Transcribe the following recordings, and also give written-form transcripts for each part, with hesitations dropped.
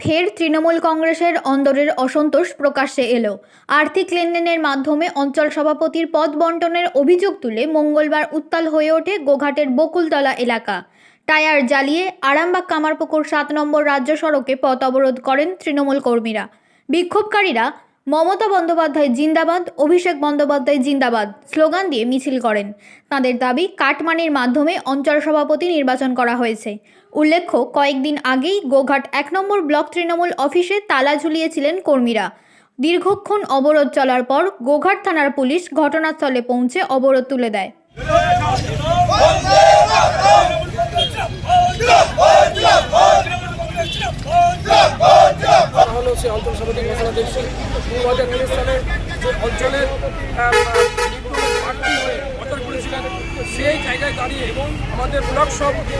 ফের তৃণমূল কংগ্রেসের অন্দরের অসন্তোষ প্রকাশ্যে এলো। আর্থিক লেনদেনের মাধ্যমে অঞ্চল সভাপতির পদ বণ্টনের অভিযোগ তুলে মঙ্গলবার উত্তাল হয়ে ওঠে গোঘাটের বকুলতলা এলাকা। টায়ার জ্বালিয়ে আরামবাগ কামারপুকুর 7 নম্বর রাজ্য সড়কে পথ অবরোধ করেন তৃণমূল কর্মীরা। বিক্ষোভকারীরা মমতা বন্দ্যোপাধ্যায় জিন্দাবাদ, অভিষেক বন্দ্যোপাধ্যায় জিন্দাবাদ স্লোগান দিয়ে মিছিল করেন। তাদের দাবি, কাটমানির মাধ্যমে অঞ্চল সভাপতি নির্বাচন করা হয়েছে। উল্লেখ্য, কয়েকদিন আগেই গোঘাট 1 নম্বর ব্লক তৃণমূল অফিসে তালা ঝুলিয়েছিলেন কর্মীরা। দীর্ঘক্ষণ অবরোধ চলার পর গোঘাট থানার পুলিশ ঘটনাস্থলে পৌঁছে অবরোধ তুলে দেয়। সে অঞ্চল সমিতি ঘোষণা দেখছি 2013 সালে যে অঞ্চলের অঞ্চল করেছিলেন সেই জায়গায় দাঁড়িয়ে এবং আমাদের ব্লক সভাপতি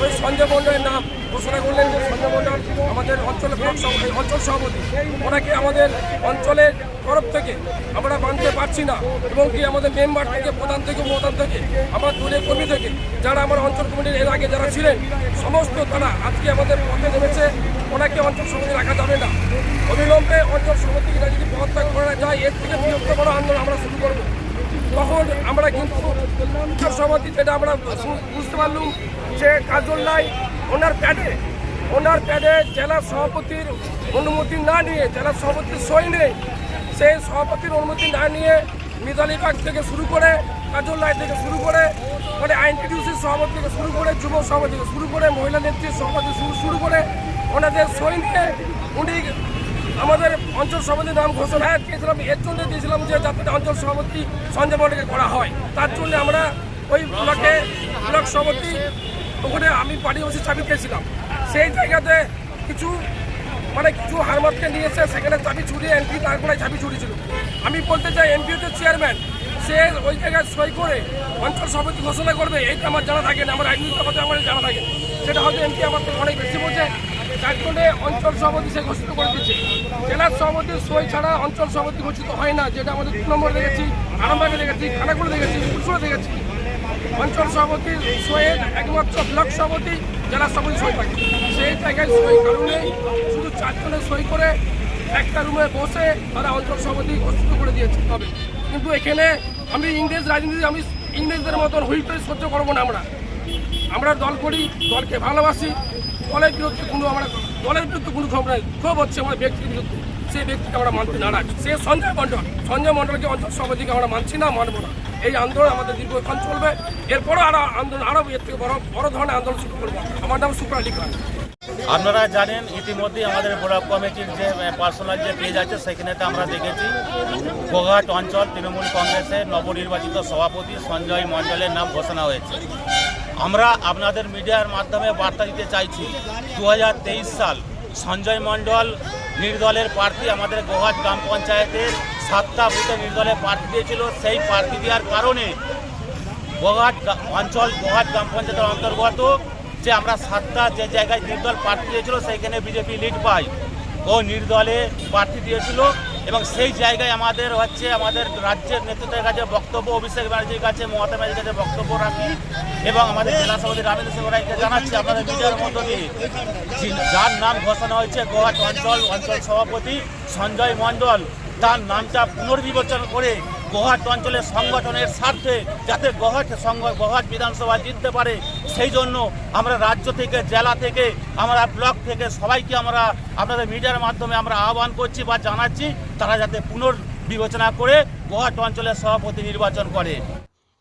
ওই সঞ্জয় মণ্ডলের নাম ঘোষণা করলেন যে সঞ্জয় মণ্ডল আমাদের অঞ্চলের ব্লক অঞ্চল সভাপতি। ওনাকে আমাদের অঞ্চলের তরফ থেকে আমরা মানতে পারছি না এবং কি আমাদের মেম্বার থেকে প্রধান থেকে আমার দলের কর্মী থেকে যারা আমার অঞ্চল কমিটির এর আগে যারা ছিলেন সমস্ত তারা আজকে আমাদের পথে নেমেছে। ওনাকে অঞ্চল সমিতি রাখা যাবে না। অবিলম্বে অঞ্চল সমিতিরা যদি পদত্যাগ করা যায় এর থেকে বৃহত্তর বড় আন্দোলন আমরা শুরু করব। তখন আমরা কিন্তু অঞ্চল সমিতি যেটা আমরা বুঝতে পারলাম যে কাজল নাই ওনার প্যাডে জেলা সভাপতির অনুমতি না নিয়ে, জেলা সভাপতির সই নেই, সেই সভাপতির অনুমতি না নিয়ে মিতালিবাগ থেকে শুরু করে কাজল রায় থেকে শুরু করে মানে আইনটিডিউসির সভাপতি থেকে শুরু করে যুব সভাপতি থেকে শুরু করে মহিলা নেত্রীর সভাপতি শুরু করে ওনাদের সই নিয়ে উনি আমাদের অঞ্চল সভাপতির নাম ঘোষণা দিয়েছিলাম। এর জন্য দিয়েছিলাম যে যাতে অঞ্চল সভাপতি সঞ্জয় মণ্ডলকে করা হয়। তার জন্য আমরা ওই ব্লক সভাপতি ওখানে আমি পার্টি অফিসে চাবি পেয়েছিলাম। সেই জায়গাতে কিছু হারমাতকে নিয়েছে, সেখানে চাবি ছুড়িয়ে এমপি তারপরে চাবি ছুড়িয়েছিল। আমি বলতে চাই এমপি হচ্ছে চেয়ারম্যান, সে ওই জায়গায় সই করে অঞ্চল সভাপতি ঘোষণা করবে এইটা আমার জানা থাকে না, আমার রাজনীতির কথা আমার জানা থাকে। সেটা হয়তো এমপি আমার থেকে অনেক বেশি বলছে, যার জন্য অঞ্চল সভাপতি সে ঘোষিত করে দিচ্ছে। জেলার সভাপতির সই ছাড়া অঞ্চল সভাপতি ঘোষিত হয় না, যেটা আমাদের 2 নম্বর দেখেছি, আরামবাগে দেখেছি, খানাকুলে দেখেছি, পুরসুরে দেখেছি। অঞ্চল সভাপতির সইয়ের একমাত্র ব্লক সভাপতি জেলা সভাপতি সই থাকে। সেই জায়গায় সই কারণে শুধু 4 জনের সই করে একটা রুমে বসে তারা অঞ্চল সভাপতি ঘোষিত করে দিয়েছে। তবে কিন্তু এখানে আমি ইংরেজদের মতন হুইপে সহ্য করবো না। আমরা দল করি, দলকে ভালোবাসি, দলের বিরুদ্ধে কোনো ক্ষোভ হচ্ছে আমার ব্যক্তির বিরুদ্ধে, সেই ব্যক্তিকে আমরা মানতে নারাজ। সে সঞ্জয় মণ্ডলকে অঞ্চল সভাপতিকে আমরা মানছি না, মানবো না। এই আন্দোলন আমাদের দীর্ঘক্ষণ চলবে। এরপরও আরো এর থেকে বড় ধরনের আন্দোলন শুরু করবো। আমার নাম শুক্রা আলী খান। আপনারা জানেন ইতিমধ্যে আমাদের ব্লক কমিটির যে পার্সোনাল যে পেজ আছে সেখানেতে আমরা দেখেছি গোঘাট অঞ্চল তৃণমূল কংগ্রেসের নবনির্বাচিত সভাপতি সঞ্জয় মণ্ডলের নাম ঘোষণা হয়েছে। আমরা আপনাদের মিডিয়ার মাধ্যমে বার্তা দিতে চাইছি 2023 সাল সঞ্জয় মণ্ডল নির্দলের প্রার্থী আমাদের গোঘাট গ্রাম পঞ্চায়েতের 7টা বুথে নির্দলের প্রার্থী দিয়েছিল। সেই প্রার্থী দেওয়ার কারণে গোঘাট গ্রাম পঞ্চায়েতের অন্তর্গত যে আমরা 7টা যে জায়গায় নির্দল প্রার্থী দিয়েছিল সেইখানে বিজেপি লিড পায় ও নির্দলে প্রার্থী দিয়েছিল এবং সেই জায়গায় আমাদের রাজ্যের নেতৃত্বের কাছে বক্তব্য, অভিষেক ব্যানার্জির কাছে, মমতা ব্যানার্জির কাছে বক্তব্য রাখি এবং আমাদের জেলা সভাপতি রামেন্দ্র সিংহ রায়কে জানাচ্ছি আপনাদের মিডিয়ার মধ্য দিয়ে যার নাম ঘোষণা হয়েছে গোঘাট অঞ্চল সভাপতি সঞ্জয় মণ্ডল, তার নামটা পুনর্বিবেচন করে গোঘাট অঞ্চলের সংগঠনের স্বার্থে যাতে গোঘাট বিধানসভা জিততে পারে সেই জন্য আমরা রাজ্য থেকে, জেলা থেকে, আমরা ব্লক থেকে সবাইকে আমরা আপনাদের মিডিয়ার মাধ্যমে আমরা আহ্বান করছি বা জানাচ্ছি তারা যাতে পুনর্বিবেচনা করে গোঘাট অঞ্চলের সভাপতি নির্বাচন করে।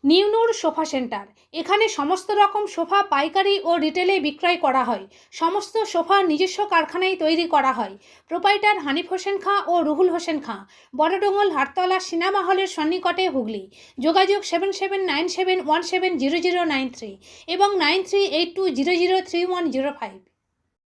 নিউনুর সোফা সেন্টার, এখানে সমস্ত রকম সোফা পাইকারি ও রিটেলে বিক্রয় করা হয়। সমস্ত সোফা নিজস্ব কারখানায় তৈরি করা হয়। প্রোপাইটার হানিফ হোসেন খাঁ ও রুহুল হোসেন খাঁ, বড়ডোঙ্গল হাটতলা সিনেমা হলের সন্নিকটে, হুগলি। যোগাযোগ 7797170093 এবং 9382003105।